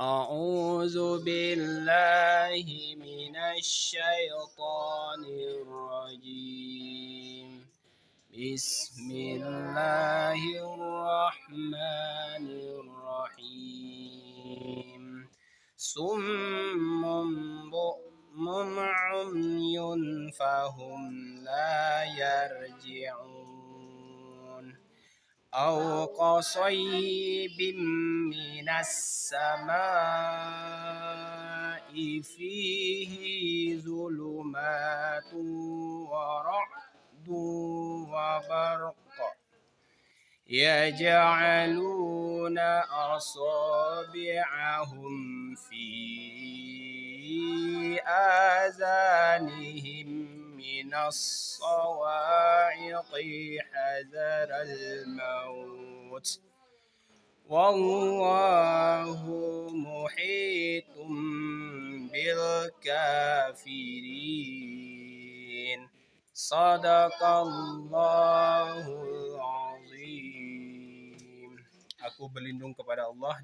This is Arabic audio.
أعوذ بالله من الشيطان الرجيم. بسم الله الرحمن الرحيم. صم بكم عمي فهم لا يرجعون أو كصيب من السماء فيه ظلمات ورعد وبرق يجعلون أصابعهم في آذانهم من الصواعق حذر الموت والله محيط بالكافرين. صدق Allahul Azim. Aku berlindung kepada Allah